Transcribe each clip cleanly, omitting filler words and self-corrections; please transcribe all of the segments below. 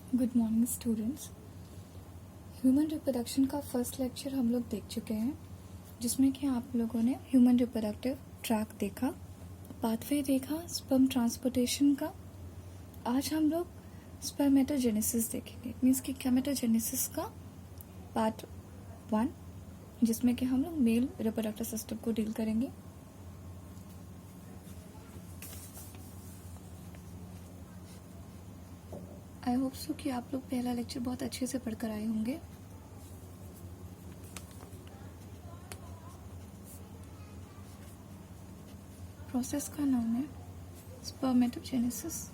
Good morning students. Human reproduction का first lecture हम लोग देख चुके हैं, जिसमें कि आप लोगों ने ह्यूमन रिप्रोडक्टिव ट्रैक देखा, पाथवे देखा, स्पर्म ट्रांसपोर्टेशन का। आज हम लोग स्पर्मेटोजेनेसिस देखेंगे, मीन्स कि गैमेटोजेनेसिस का पार्ट 1, जिसमें कि हम लोग मेल रिप्रोडक्टिव सिस्टम को डील करेंगे। आई होप सो कि आप लोग पहला लेक्चर बहुत अच्छे से पढ़कर आए होंगे। प्रोसेस का नाम है spermatogenesis.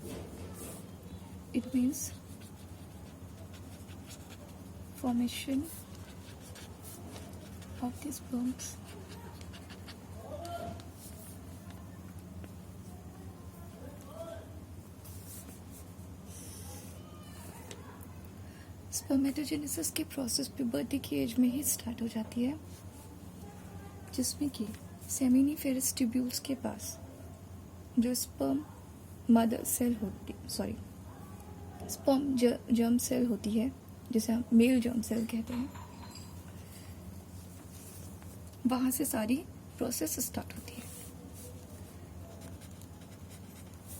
It means formation of the sperms. Spermatogenesis की प्रोसेस प्यूबर्टी की एज में ही स्टार्ट हो जाती है, जिसमें कि सेमिनिफेरस ट्यूब्यूल्स के पास जो स्पर्म मदर सेल होती स्पर्म जर्म सेल होती है, जिसे हम मेल जर्म सेल कहते हैं, वहां से सारी प्रोसेस स्टार्ट होती है।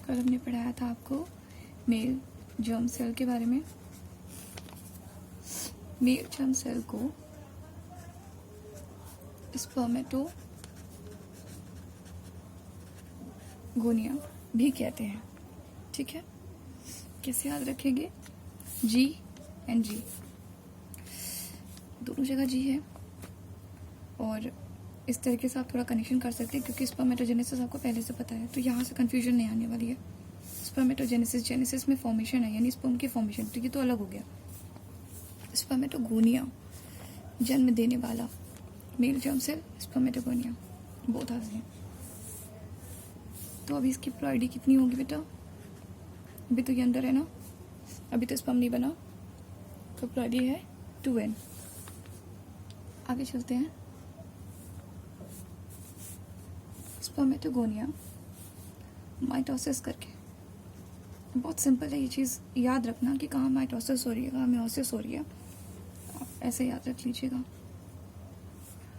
कल हमने पढ़ाया था आपको मेल जर्म सेल के बारे में। मेल जर्म सेल को स्पर्मेटोगोनिया भी कहते हैं। ठीक है, कैसे याद रखेंगे? जी एंड जी, दोनों जगह जी है, और इस तरीके से आप थोड़ा कनेक्शन कर सकते हैं, क्योंकि स्पर्मेटोजेनेसिस आपको पहले से पता है, तो यहाँ से कंफ्यूजन नहीं आने वाली है। स्पर्मेटोजेनेसिस, जेनेसिस में फॉर्मेशन है, यानी स्पर्म की फॉर्मेशन, तो ये तो अलग हो गया। स्पर्मेटोगोनिया, जन्म देने वाला male germ cell, spermatogonia, both are same. तो अभी इसकी प्लॉइडी कितनी होगी बेटा? अभी तो ये अंदर है ना, अभी तो स्पर्म नहीं बना, तो प्लॉइडी है 2n। आगे चलते हैं। स्पर्मेटोगोनिया माइटोसिस करके, बहुत सिंपल है ये चीज़ याद रखना कि कहाँ माइटोसिस हो रही है, कहाँ मेयोसिस हो रही है, आप ऐसे याद रख लीजिएगा।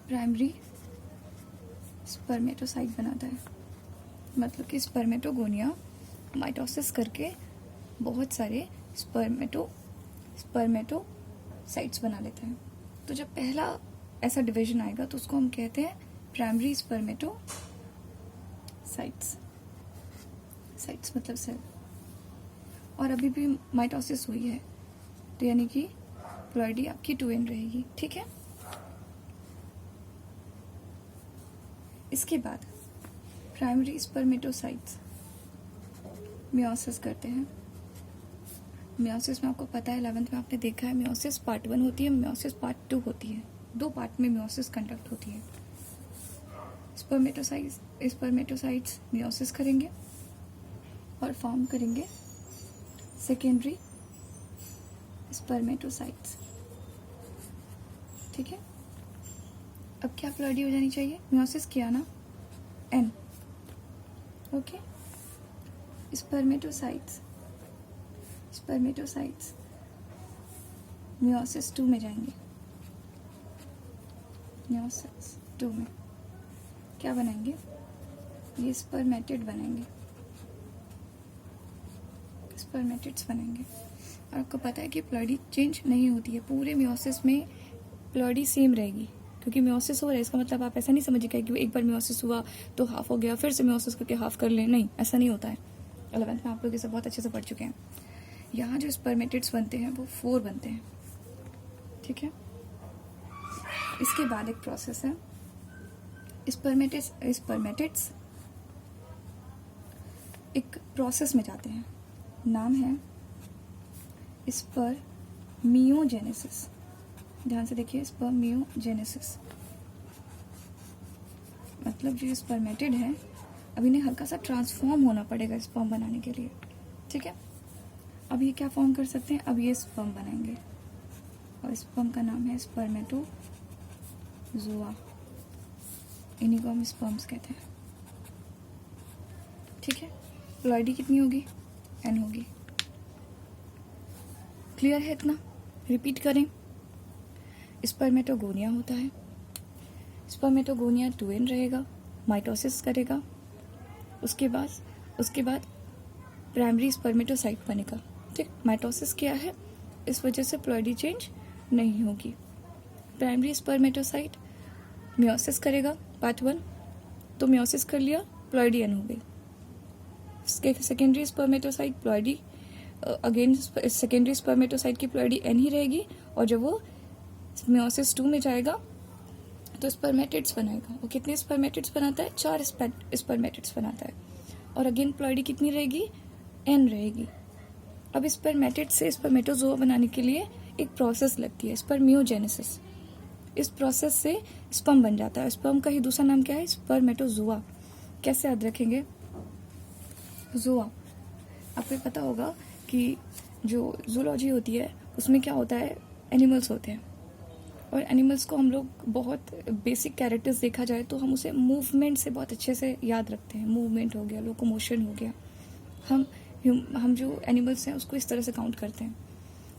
प्राइमरी स्पर्मेटोसाइट बनाता है, मतलब कि स्पर्मेटोगोनिया माइटोसिस करके बहुत सारे स्पर्मेटोसाइट्स बना लेता है। तो जब पहला ऐसा डिवीजन आएगा तो उसको हम कहते हैं प्राइमरी स्पर्मेटोसाइट्स। साइट्स मतलब सेल। और अभी भी माइटोसिस हुई है, तो यानी कि प्लॉइडी आपकी 2n रहेगी। ठीक है, इसके बाद प्राइमरी स्पर्मेटोसाइट्स मियोसिस करते हैं। मियोसिस में आपको पता है, 11th में आपने देखा है, मियोसिस पार्ट 1 होती है, मियोसिस पार्ट 2 होती है, 2 पार्ट में मियोसिस कंडक्ट होती है। स्पर्मेटोसाइट्स मियोसिस करेंगे और फॉर्म करेंगे सेकेंडरी स्पर्मेटोसाइट्स। ठीक है, अब क्या प्लॉइडी हो जानी चाहिए? मियोसिस किया ना, n। ओके, स्पर्मेटोसाइट्स मियोसिस 2 में जाएंगे। मियोसिस 2 में क्या बनाएंगे? ये स्पर्मेटिड बनाएंगे, स्पर्मेटिड्स बनाएंगे। और आपको पता है कि प्लॉइडी चेंज नहीं होती है, पूरे मियोसिस में प्लॉइडी सेम रहेगी, क्योंकि मियोसिस हो रहा है, इसका मतलब आप ऐसा नहीं समझिएगा कि एक बार मियोसिस हुआ तो हाफ हो गया, फिर से मियोसिस करके हाफ कर लें, नहीं, ऐसा नहीं होता है। 11th में आप लोग इसे बहुत अच्छे से पढ़ चुके हैं। यहाँ जो स्पर्मेटिड्स बनते हैं वो 4 बनते हैं। ठीक है, इसके बाद एक प्रोसेस है, स्पर्मेटिड्स एक प्रोसेस में जाते हैं, नाम है स्पर्मियोजेनेसिस। ध्यान से देखिए, स्पर्मियोजेनेसिस मतलब जो स्पर्मेटिड है, अब इन्हें हल्का सा ट्रांसफॉर्म होना पड़ेगा स्पर्म बनाने के लिए। ठीक है, अब ये क्या फॉर्म कर सकते हैं? अब ये स्पर्म बनाएंगे, और स्पर्म का नाम है स्पर्मेटोजोआ, इन्हीं को हम स्पर्म्स कहते हैं। ठीक है, प्लॉइडी कितनी होगी? n होगी। क्लियर है इतना? रिपीट करें। स्पर्मेटोगोनिया होता है, स्पर्मेटोगोनिया 2n रहेगा, माइटोसिस करेगा, उसके बाद प्राइमरी स्पर्मेटोसाइट बनेगा। ठीक, माइटोसिस क्या है, इस वजह से प्लॉइडी चेंज नहीं होगी। प्राइमरी स्पर्मेटोसाइट मियोसिस करेगा, पार्ट 1, तो मियोसिस कर लिया, प्लॉइडी एन हो गई। Secondary spermatocyte ploidy, again secondary spermatocyte की प्लॉइडी एन ही रहेगी, और जब वो मियोसिस 2 में जाएगा तो स्पर्मेटिड्स बनाएगा। वो कितने स्पर्मेटिड्स बनाता है? 4 स्पर्मेटिड्स बनाता है, और अगेन प्लॉइडी कितनी रहेगी? एन रहेगी। अब स्पर्मेटिड से स्पर्मेटोजोआ बनाने के लिए एक प्रोसेस लगती है, स्पर्मियोजेनेसिस। इस प्रोसेस से स्पर्म बन जाता है। स्पर्म का ही दूसरा नाम क्या है? स्पर्मेटोजोआ। कैसे याद रखेंगे? जोआ, आपको पता होगा कि जो जूलॉजी होती है उसमें क्या होता है, एनिमल्स होते हैं, और एनिमल्स को हम लोग बहुत बेसिक कैरेक्टर्स देखा जाए तो हम उसे मूवमेंट से बहुत अच्छे से याद रखते हैं। मूवमेंट हो गया, लोकोमोशन हो गया, हम जो एनिमल्स हैं उसको इस तरह से काउंट करते हैं।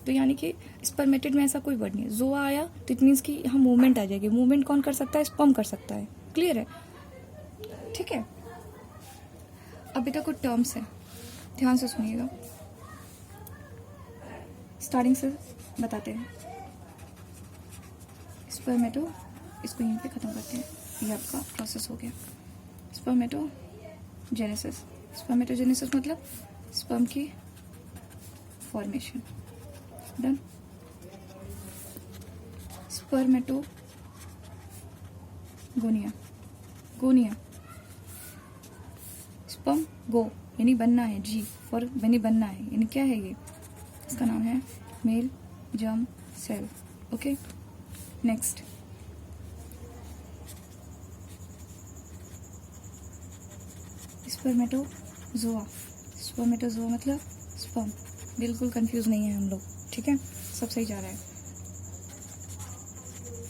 तो यानी कि स्पर्मेटिड में ऐसा कोई वर्ड नहीं है। जोआ आया तो इट मीन्स कि यहाँ मूवमेंट आ जाएगी। मूवमेंट कौन कर सकता है? स्पर्म कर सकता है। क्लियर है? ठीक है, अभी तक कुछ टर्म्स हैं, ध्यान से सुनिएगा, स्टार्टिंग से बताते हैं। स्पर्मेटो, इसको यहीं पे ख़त्म करते हैं, ये आपका प्रोसेस हो गया। स्पर्मेटोजेनेसिस, स्पर्मेटोजेनेसिस मतलब स्पर्म की फॉर्मेशन, डन। स्पर्मेटोगोनिया, गोनिया, स्पर्म गो यानी बनना है, जी फॉर यानी बनना है, यानी क्या है ये? इसका नाम है male germ cell. Okay, next spermatozoa. Spermatozoa मतलब स्पर्म। बिल्कुल कंफ्यूज नहीं है हम लोग, ठीक है, सब सही जा रहा है।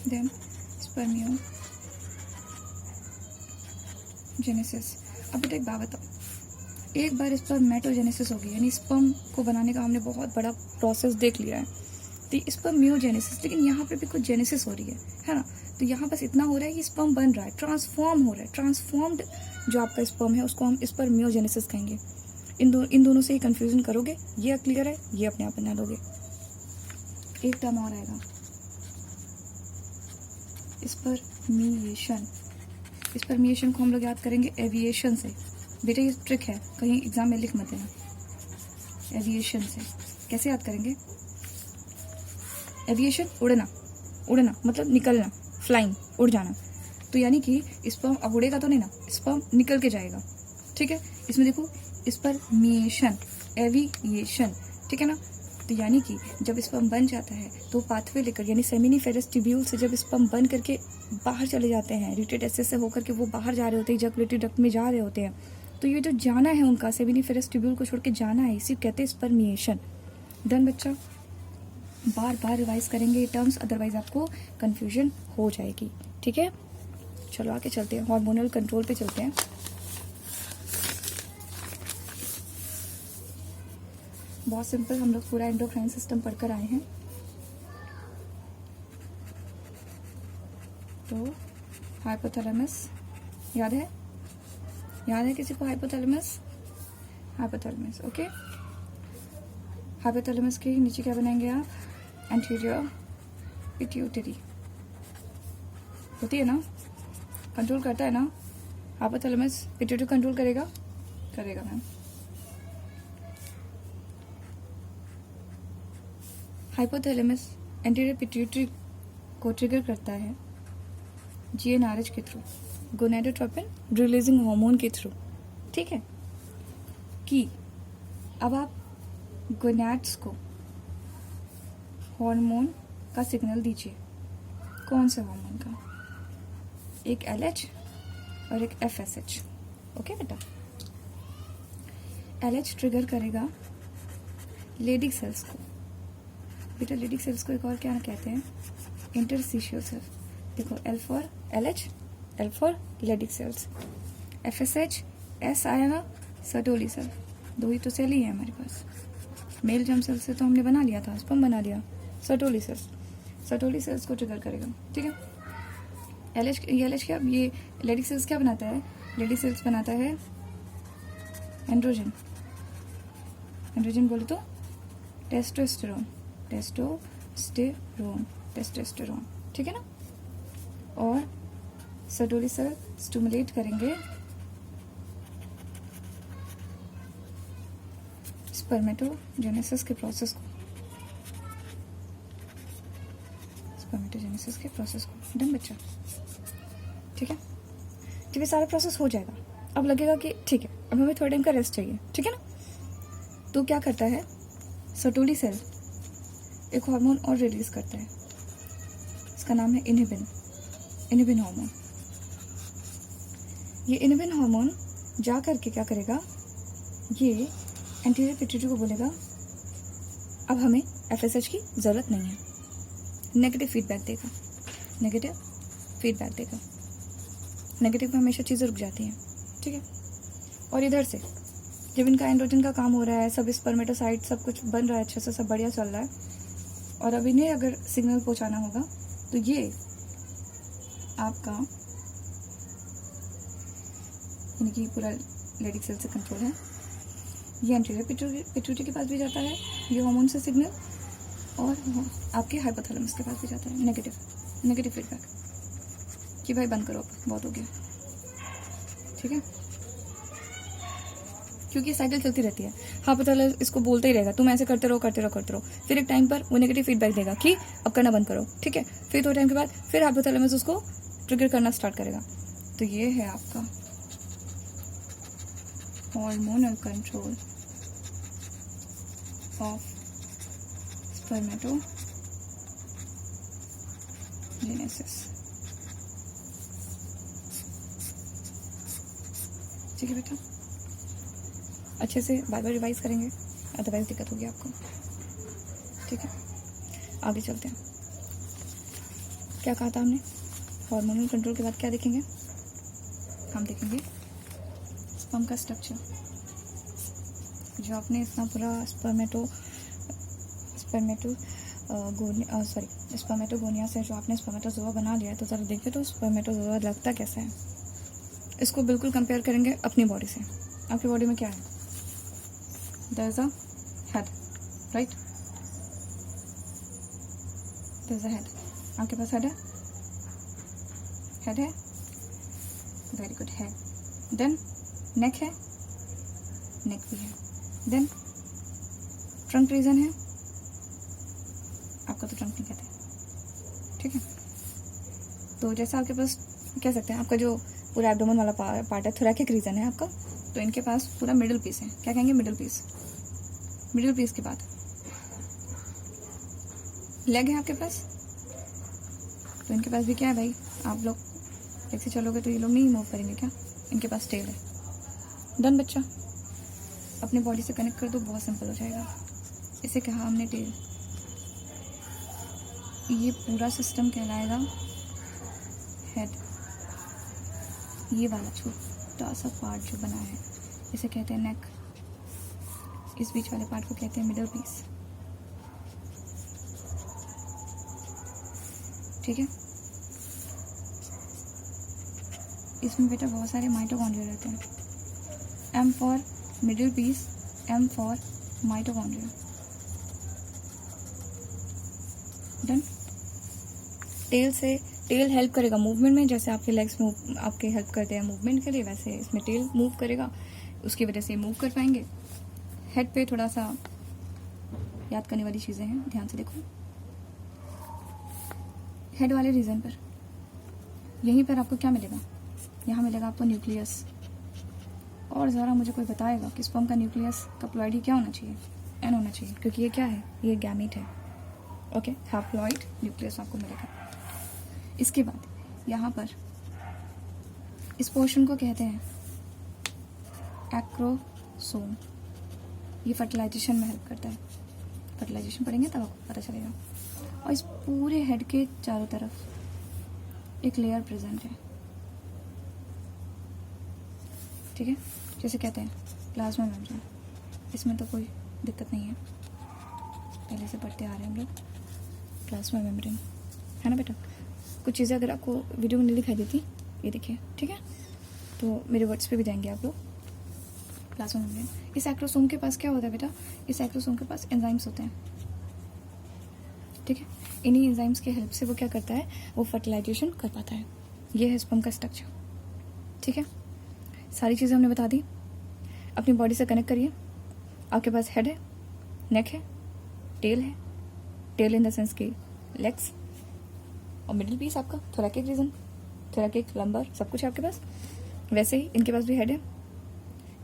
Then spermiogenesis. अभी तक बात बताओ, एक बार स्पर्मेटोजेनेसिस होगी यानी स्पर्म को बनाने का हमने बहुत बड़ा प्रोसेस देख लिया है, तो स्पर्मियोजेनेसिस, लेकिन यहाँ पे भी कुछ जेनेसिस हो रही है ना? तो यहाँ बस इतना हो रहा है कि स्पर्म बन रहा है, ट्रांसफॉर्म हो रहा है। ट्रांसफॉर्म्ड जो आपका स्पर्म है उसको हम स्पर्मियोजेनेसिस कहेंगे। इन दोनों से ही कंफ्यूजन करोगे, ये क्लियर है, ये अपने आप बना लोगे। एक टर्म और आएगा, स्पर्मिएशन। स्पर्मिएशन को हम लोग याद करेंगे एविएशन से। बेटा ये ट्रिक है, कहीं एग्जाम में लिख मत देना। एविएशन से कैसे याद करेंगे? एविएशन उड़ना, उड़ना मतलब निकलना, फ्लाइंग, उड़ जाना। तो यानी कि स्पर्म अब उड़ेगा तो नहीं ना, स्पर्म निकल के जाएगा। ठीक है, इसमें देखो स्पर्मिएशन, एविएशन, ठीक है ना? तो यानी कि जब स्पर्म बन जाता है तो पाथवे लेकर यानी सेमिनिफेरस ट्यूब्यूल से जब स्पर्म बन करके बाहर चले जाते हैं, रिटेटेसिस से होकर के वो बाहर जा रहे होते हैं, इजैकुलेटरी डक्ट में जा रहे होते हैं, तो ये जो जाना है उनका सेमिनिफेरस ट्यूब्यूल को छोड़ के जाना है, इसी कहते हैं स्पर्मिएशन। डन बच्चा, बार बार रिवाइज करेंगे ये टर्म्स, अदरवाइज आपको कंफ्यूजन हो जाएगी। ठीक है, चलो आगे चलते हैं, हार्मोनल कंट्रोल पे चलते हैं। बहुत सिंपल, हम लोग पूरा एंडोक्राइन सिस्टम पढ़कर आए हैं। तो हाइपोथैलेमस याद है? याद है किसी को हाइपोथैलेमस? Hypothalamus, okay. हाइपोथैलेमस के नीचे क्या बनाएंगे आप? एंटीरियर पिट्यूटरी होती है ना, कंट्रोल करता है ना हाइपोथैलेमस। पिट्यूटरी कंट्रोल करेगा, करेगा मैम। हाइपोथैलेमस एंटीरियर पिट्यूटरी को ट्रिगर करता है जीएनआरएच के थ्रू, गोनेडोट्रोपिन रिलीजिंग हार्मोन के थ्रू। ठीक है, कि अब आप गोनैड्स को हार्मोन का सिग्नल दीजिए। कौन से हार्मोन का? एक LH और एक FSH। ओके बेटा, LH ट्रिगर करेगा लेडिक सेल्स को। बेटा लेडिक सेल्स को एक और क्या कहते हैं? Interstitial cell. देखो L for LH, L for Leydig cells, FSH, S आया ना सर्टोली सेल। दो ही तो सेल ही है हमारे पास, मेल जर्म सेल से तो हमने बना लिया था, स्पर्म बना लिया। सर्टोली सेल्स को ट्रिगर करेगा, ठीक है। एलएच क्या, ये लेडी सेल्स क्या बनाता है? लेडी सेल्स बनाता है एंड्रोजन बोले तो टेस्टोस्टेरोन, ठीक है ना। और सर्टोली सेल स्टिमुलेट करेंगे स्पर्मेटोजेनेसिस के प्रोसेस को, डन बच्चा, ठीक है। जब ये सारा प्रोसेस हो जाएगा, अब लगेगा कि ठीक है, अब हमें थोड़े टाइम का रेस्ट चाहिए, ठीक है ना। तो क्या करता है, सर्टोली सेल एक हार्मोन और रिलीज करता है, इसका नाम है इनहिबिन हार्मोन। ये इनहिबिन हार्मोन जा करके क्या करेगा, ये एंटीरियर पिट्यूटरी को बोलेगा अब हमें एफएसएच की जरूरत नहीं है, नेगेटिव फीडबैक देगा। नेगेटिव में हमेशा चीज़ें रुक जाती हैं, ठीक है। और इधर से जब इनका एंड्रोजन का काम हो रहा है, सब स्पर्मेटोसाइट सब कुछ बन रहा है अच्छे से, सब बढ़िया चल रहा है, और अब इन्हें अगर सिग्नल पहुंचाना होगा तो ये आपका इनकी पूरा लेडिक सेल से कंट्रोल है, ये एंटीरियर पिट्यूटरी के पास भी जाता है ये हार्मोन से सिग्नल, और आपके हाइपोथैलेमस के पास भी जाता है नेगेटिव फीडबैक कि भाई बंद करो, बहुत हो गया, ठीक है। क्योंकि साइकिल चलती रहती है, हाइपोथैलेमस इसको बोलते ही रहेगा तुम ऐसे करते रहो, फिर एक टाइम पर वो नेगेटिव फीडबैक देगा कि अब करना बंद करो, ठीक है। फिर थोड़े टाइम के बाद फिर हाइपोथैलेमस उसको ट्रिगर करना स्टार्ट करेगा। तो ये है आपका हार्मोनल कंट्रोल ऑफ स्पर्मेटोजेनेसिस, ठीक है बेटा। अच्छे से बार बार रिवाइज करेंगे, अदरवाइज दिक्कत होगी आपको, ठीक है। आगे चलते हैं, क्या कहा था हमने, हार्मोनल कंट्रोल के बाद क्या देखेंगे, हम देखेंगे स्पर्म का स्ट्रक्चर। जो आपने इतना पूरा स्पर्मेटोगोनिया से जो आपने स्पर्मेटोजोआ बना लिया है, तो ज़रा देखिए तो स्पर्मेटोजोआ लगता कैसा है। इसको बिल्कुल कंपेयर करेंगे अपनी बॉडी से। आपकी बॉडी में क्या है, there is a head, right, there is a head, आपके पास हेड है, very good, head. Then neck है, नेक भी है। देन ट्रंक रीजन है, आपका तो ट्रंक नहीं कहते, ठीक है। तो जैसा आपके पास कह सकते हैं, आपका जो पूरा एब्डोमेन वाला पार्ट है, थोरैकिक रीजन है आपका, तो इनके पास पूरा मिडिल पीस है, क्या कहेंगे, मिडिल पीस के बाद लेग है आपके पास, तो इनके पास भी क्या है भाई, आप लोग ऐसे चलोगे तो ये लोग नहीं मूव करेंगे क्या, इनके पास टेल है। डन बच्चा, अपने बॉडी से कनेक्ट कर दो, बहुत सिंपल हो जाएगा। इसे कहा हमने टेल। ये पूरा सिस्टम कहलाएगा हेड। ये वाला छोटा सा पार्ट जो बना है इसे कहते हैं नेक, इस बीच वाले पार्ट को कहते हैं मिडल पीस, ठीक है। इसमें बेटा बहुत सारे माइटोकॉन्ड्रिया रहते हैं, m for middle piece, m for mitochondria, done. Tail help करेगा मूवमेंट में, जैसे आपके लेग्स मूव आपके हेल्प करते हैं मूवमेंट के लिए, वैसे इसमें टेल मूव करेगा, उसकी वजह से मूव कर पाएंगे। हेड पे थोड़ा सा याद करने वाली चीज़ें हैं, ध्यान से देखो। हेड वाले रीजन पर यहीं पर आपको क्या मिलेगा, यहाँ मिलेगा आपको न्यूक्लियस। और ज़रा मुझे कोई बताएगा कि स्पर्म का न्यूक्लियस का प्लॉइडी क्या होना चाहिए, एन होना चाहिए, क्योंकि ये क्या है, ये गैमीट है, ओके। हैप्लॉइड न्यूक्लियस आपको मिलेगा। इसके बाद यहाँ पर इस पोर्शन को कहते हैं एक्रोसोम। ये फर्टिलाइजेशन में हेल्प करता है, फर्टिलाइजेशन पढ़ेंगे तब आपको पता चलेगा। और इस पूरे हेड के चारों तरफ एक लेयर प्रेजेंट है, ठीक है, जैसे कहते हैं प्लाज्मा मेम्ब्रेन। इसमें तो कोई दिक्कत नहीं है, पहले से पढ़ते आ रहे हैं हम लोग, प्लाज्मा मेम्ब्रेन, है ना बेटा। कुछ चीज़ें अगर आपको वीडियो में नहीं दिखाई देती, ये देखिए, ठीक है, तो मेरे वर्ड्स पे भी जाएंगे आप लोग। प्लाज्मा मेम्ब्रेन, इस साइक्लोसोम के पास क्या होता है बेटा, इस साइक्लोसोम के पास एंजाइम्स होते हैं, ठीक है। इन्हीं एंजाइम्स के हेल्प से वो क्या करता है, वो फर्टिलाइजेशन कर पाता है। ये है स्पर्म का स्ट्रक्चर, ठीक है। सारी चीज़ें हमने बता दी। अपनी बॉडी से कनेक्ट करिए। आपके पास हेड है, नेक है, टेल इन द सेंस की लेग्स, और मिडिल पीस आपका थोरैकिक रीजन, थोरैकिक लंबर, सब कुछ है आपके पास। वैसे ही इनके पास भी हेड है।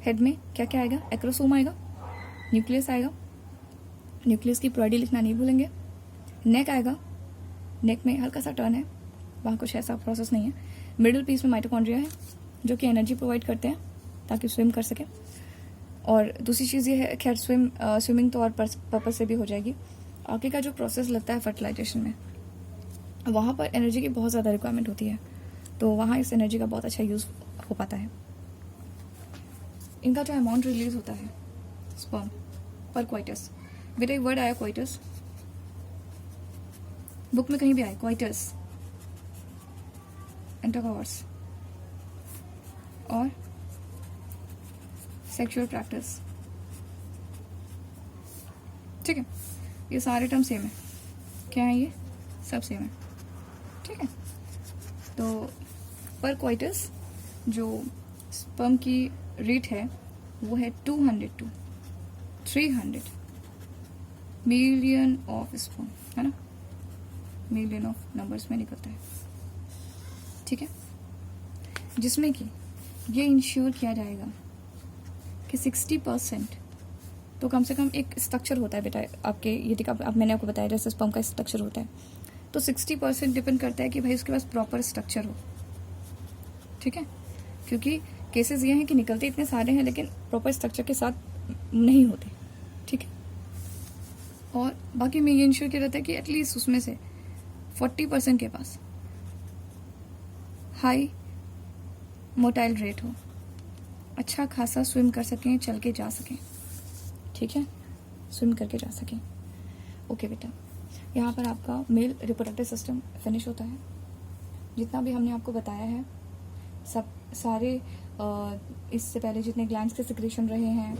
हेड में क्या क्या आएगा, एक्रोसोम आएगा, न्यूक्लियस आएगा, न्यूक्लियस की प्लॉइडी लिखना नहीं भूलेंगे। नेक आएगा, नेक में हल्का सा टर्न है, वहाँ कुछ ऐसा प्रोसेस नहीं है। मिडिल पीस में माइटोकॉन्ड्रिया है जो कि एनर्जी प्रोवाइड करते हैं ताकि स्विम कर सके। और दूसरी चीज़ ये है, खैर स्विमिंग तो और पर्पज से भी हो जाएगी। आगे का जो प्रोसेस लगता है फर्टिलाइजेशन में, वहाँ पर एनर्जी की बहुत ज़्यादा रिक्वायरमेंट होती है, तो वहाँ इस एनर्जी का बहुत अच्छा यूज़ हो पाता है। इनका जो अमाउंट रिलीज होता है स्पर्म पर क्वाइटस, बेटा एक वर्ड आया क्वाइटस, बुक में कहीं भी आए क्वाइटस, इंटरकॉर्स और सेक्सुअल प्रैक्टिस, ठीक है, ये सारे टर्म सेम है। क्या है ये, सब सेम है, ठीक है। तो पर क्वाइटस जो स्पर्म की रेट है वो है 200 to 300 मिलियन ऑफ स्पर्म, है ना, मिलियन ऑफ नंबर्स में निकलता है, ठीक है। जिसमें कि ये इंश्योर किया जाएगा कि 60% तो कम से कम एक स्ट्रक्चर होता है बेटा आपके, ये देखा अब मैंने आपको बताया जैसे स्पर्म का स्ट्रक्चर होता है, तो 60% डिपेंड करता है कि भाई उसके पास प्रॉपर स्ट्रक्चर हो, ठीक है। क्योंकि केसेस ये हैं कि निकलते इतने सारे हैं लेकिन प्रॉपर स्ट्रक्चर के साथ नहीं होते, ठीक है। और बाकी में ये इंश्योर किया जाता है कि एटलीस्ट उसमें से 40% के पास हाई मोटाइल रेट हो, अच्छा खासा स्विम कर सकें, चल के जा सकें, ठीक है, स्विम करके जा सकें। ओके बेटा, यहाँ पर आपका मेल रिप्रोडक्टिव सिस्टम फिनिश होता है। जितना भी हमने आपको बताया है सब सारे इससे पहले जितने ग्लैंड्स के सिक्रेशन रहे हैं,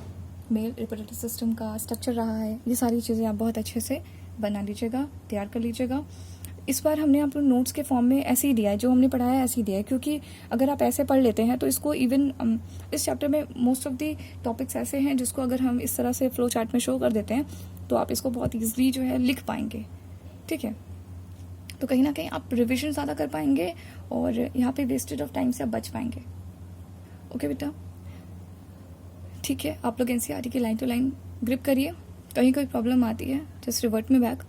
मेल रिप्रोडक्टिव सिस्टम का स्ट्रक्चर रहा है, ये सारी चीज़ें आप बहुत अच्छे से बना लीजिएगा, तैयार कर लीजिएगा। इस बार हमने आपको नोट्स के फॉर्म में ऐसे ही दिया है, जो हमने पढ़ाया है ऐसे ही दिया है, क्योंकि अगर आप ऐसे पढ़ लेते हैं तो इसको इवन इस चैप्टर में मोस्ट ऑफ दी टॉपिक्स ऐसे हैं जिसको अगर हम इस तरह से फ्लो चार्ट में शो कर देते हैं तो आप इसको बहुत ईजिली जो है लिख पाएंगे, ठीक है। तो कहीं ना कहीं आप रिविजन ज़्यादा कर पाएंगे और यहाँ पे वेस्टेज ऑफ टाइम से आप बच पाएंगे। ओके बेटा, ठीक है, आप लोग एनसीईआरटी की लाइन टू लाइन ग्रिप करिए, कहीं कोई प्रॉब्लम आती है जस्ट रिवर्ट में back.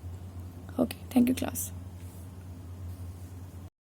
Okay, thank you class.